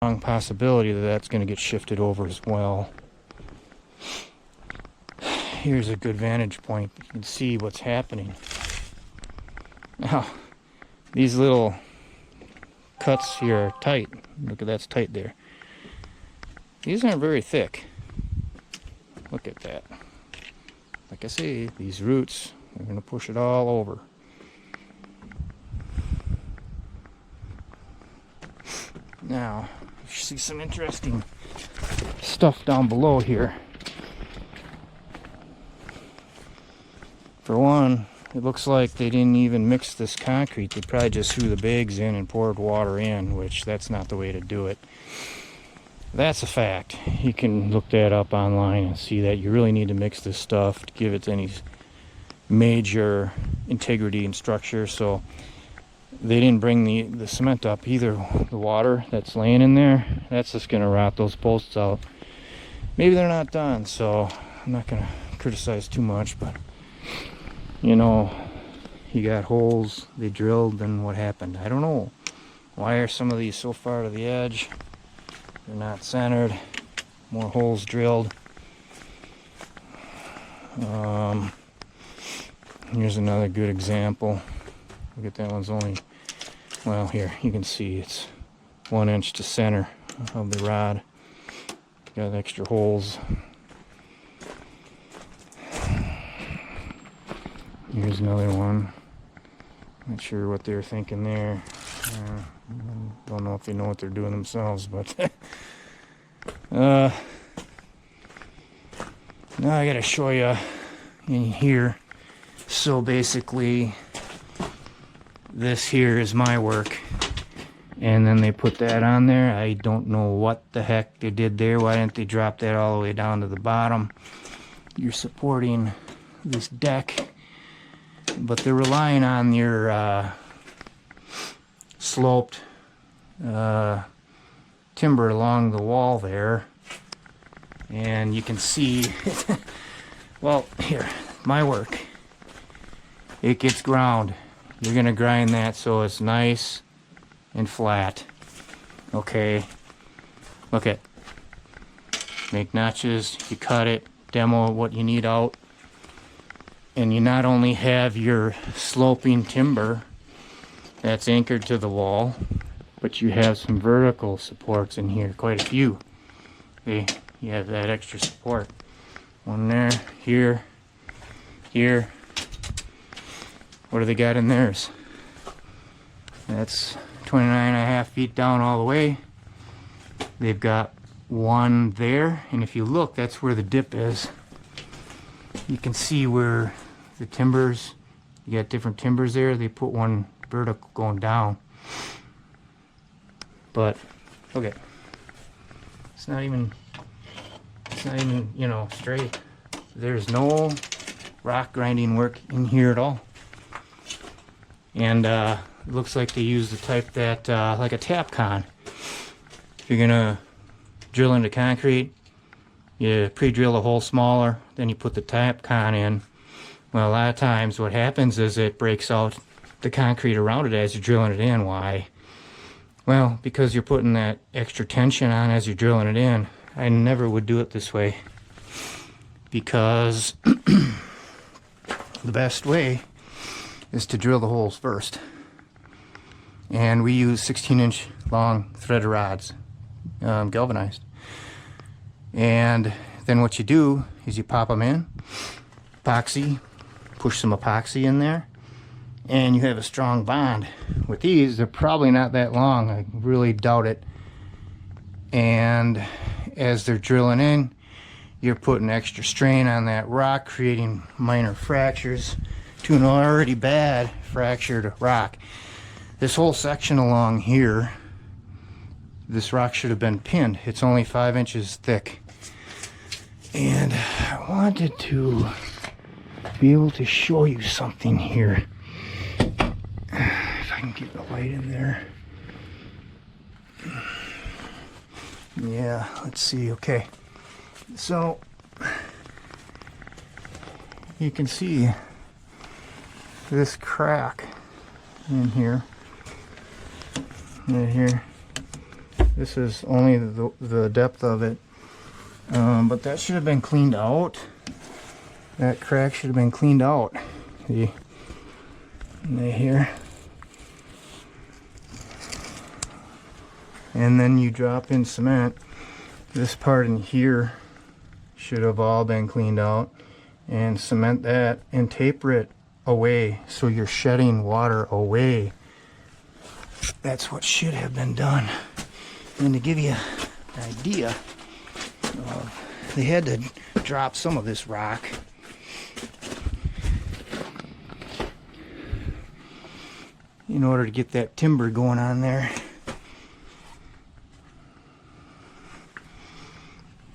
possibility that that's going to get shifted over as well. Here's a good vantage point. You can see what's happening. Now, these little cuts here are tight. Look at that's tight there. These aren't very thick. Look at that. Like I say, these roots are going to push it all over. Now, you see some interesting stuff down below here. For one, it looks like they didn't even mix this concrete. They probably just threw the bags in and poured water in, which that's not the way to do it. That's a fact. You can look that up online and see that you really need to mix this stuff to give it any major integrity and structure. So they didn't bring the cement up either. The water that's laying in there, that's just going to rot those posts out. Maybe they're not done, so I'm not going to criticize too much, but you know, you got holes they drilled, then what happened? I don't know. Why are some of these so far to the edge? They're not centered. More holes drilled. Here's another good example. Look at that one's only, well, here you can see it's 1 inch to center of the rod. Got extra holes. Here's another one. Not sure what they're thinking there. Don't know if they know what they're doing themselves, but now I gotta show you in here. So basically, this here is my work, and then they put that on there. I don't know what the heck they did there. Why didn't they drop that all the way down to the bottom? You're supporting this deck, but they're relying on your sloped timber along the wall there, and you can see well, here, my work, it gets ground. You're gonna grind that so it's nice and flat. Okay, look at, make notches, you cut it, demo what you need out. And you not only have your sloping timber that's anchored to the wall, but you have some vertical supports in here, quite a few. Okay, you have that extra support. One there, here, here. What do they got in theirs? That's 29.5 feet down all the way. They've got one there, and if you look, that's where the dip is. You can see where the timbers, you got different timbers there. They put one vertical going down. But, okay. It's not even, you know, straight. There's no rock grinding work in here at all. And it looks like they use the type that, like a tap con. If you're gonna drill into concrete, you pre-drill a hole smaller, then you put the tap con in. Well, a lot of times what happens is it breaks out the concrete around it as you're drilling it in. Why? Well, because you're putting that extra tension on as you're drilling it in. I never would do it this way, because the best way is to drill the holes first. And we use 16-inch long threaded rods, galvanized. And then what you do is you pop them in, epoxy, push some epoxy in there, and you have a strong bond. With these, they're probably not that long. I really doubt it. And as they're drilling in, you're putting extra strain on that rock, creating minor fractures to an already bad fractured rock. This whole section along here, this rock should have been pinned. It's only 5 inches thick. And I wanted to be able to show you something here. If I can get the light in there. Yeah, let's see. Okay. So you can see this crack in here. Right here. This is only the depth of it. But that should have been cleaned out. That crack should have been cleaned out. See? Right here. And then you drop in cement. This part in here should have all been cleaned out. And cement that and taper it away so you're shedding water away. That's what should have been done. And to give you an idea, they had to drop some of this rock in order to get that timber going on there.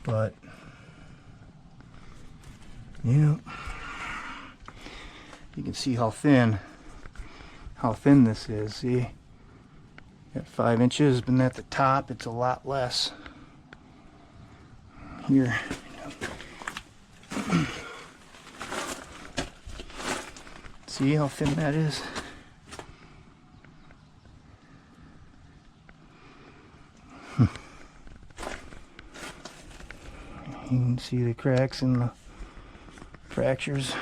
But, you know, you can see how thin this is. See, at 5 inches, but at the top it's a lot less. Here, see how thin that is? You can see the cracks and the fractures.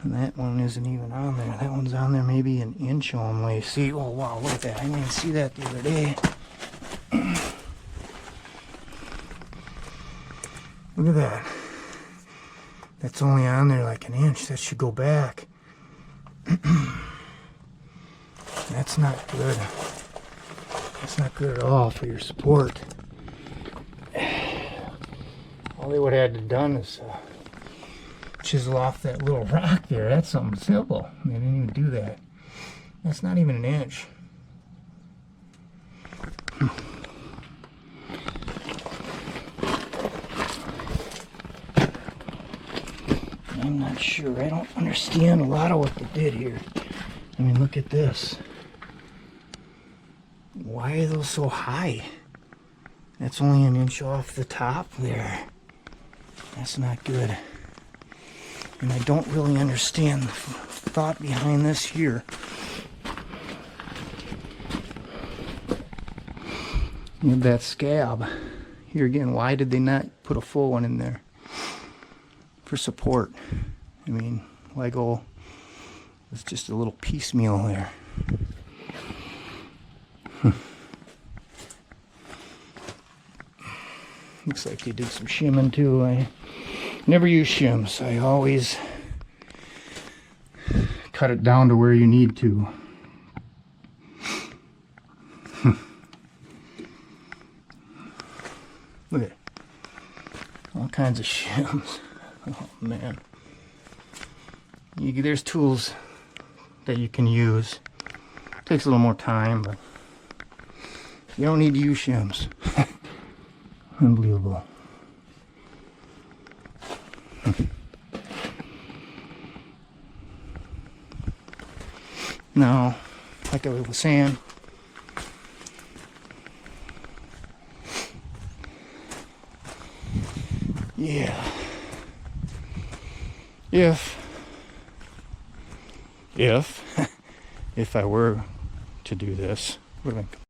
And that one isn't even on there. That one's on there maybe an inch only. See, oh wow, look at that. I didn't even see that the other day. Look at that. That's only on there like an inch. That should go back. That's not good. That's not good at all for your support. All they would have had to done is chisel off that little rock there. That's something simple. They didn't even do that. That's not even an inch. I'm not sure. I don't understand a lot of what they did here. I mean, look at this. Why are those so high? That's only an inch off the top there. That's not good. And I don't really understand the thought behind this here. You have that scab. Here again, why did they not put a full one in there? For support. I mean, why go? It's just a little piecemeal there. Looks like they did some shimming too. I never use shims. I always cut it down to where you need to. Look at it. All kinds of shims. Oh man. There's tools that you can use. Takes a little more time, but you don't need to use shims. Unbelievable. Now, like I was saying, yeah, if I were to do this,